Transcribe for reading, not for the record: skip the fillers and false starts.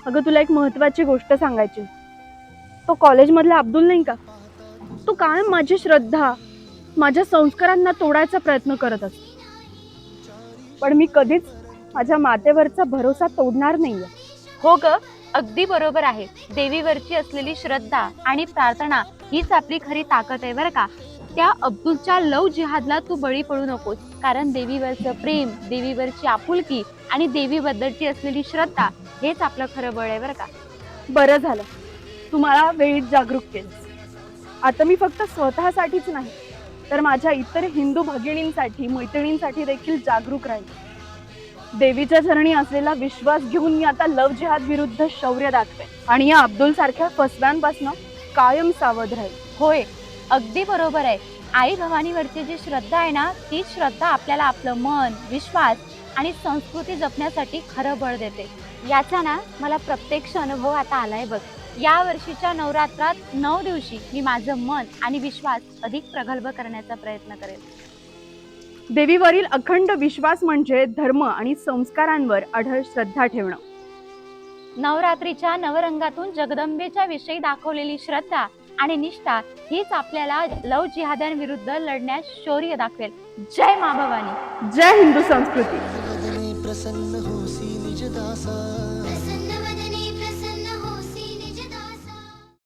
अगं तुला एक महत्वाची गोष्ट सांगायची. तो कॉलेजमधला अब्दुल नाही का, तो कायम माझी श्रद्धा, माझ्या संस्कारांना तोडायचा प्रयत्न करत असतो. पण मी कधीच माझ्या मातेवरचा भरोसा तोडणार नाहीये. हो ग, अगदी बरोबर आहे. देवीवरची असलेली श्रद्धा आणि प्रार्थना हीच आपली खरी ताकद आहे बरं का. त्या अब्दुलच्या लव जिहादला तू बळी पडू नकोस, कारण देवीवरचं प्रेम, देवीवरची आपुलकी आणि देवीबद्दलची असलेली श्रद्धा हेच आपलं खरं बळ आहे बरं का. बरं झालं, तू मला वेळीच जागरूक केलंस. आता मी फक्त स्वतःसाठीच नाही, तर माझ्या इतर हिंदू भगिनींसाठी, मैत्रिणींसाठी देखील जागरूक राहील. देवीच्या चरणी असलेला विश्वास घेऊन मी आता लव जिहाद विरुद्ध शौर्य दाखवेन आणि या अब्दुल सारख्या फसव्यांपासून कायम सावध राहील. होय, अगदी बरोबर आहे. आई भवानीवरची जी श्रद्धा आहे ना, तीच श्रद्धा आपल्याला आपलं मन, विश्वास आणि संस्कृती जपण्यासाठी खरं बळ देते. याचा ना मला प्रत्यक्ष अनुभव आता आलाय बघ. या वर्षीच्या नवरात्रात 9 दिवशी मी माझं मन आणि विश्वास अधिक प्रगल्भ करण्याचा प्रयत्न करेन. देवीवरील अखंड विश्वास म्हणजे धर्म आणि संस्कारांवर अढळ श्रद्धा ठेवणं. नवरात्रीच्या नवरंगातून जगदंबेच्या विषयी दाखवलेली श्रद्धा आणि निष्ठा हीच आपल्याला लव जिहाद्यांविरुद्ध लढण्यास शौर्य दाखवेल. जय मा भवानी. जय हिंदू संस्कृती. प्रसन्न होसी निज दासा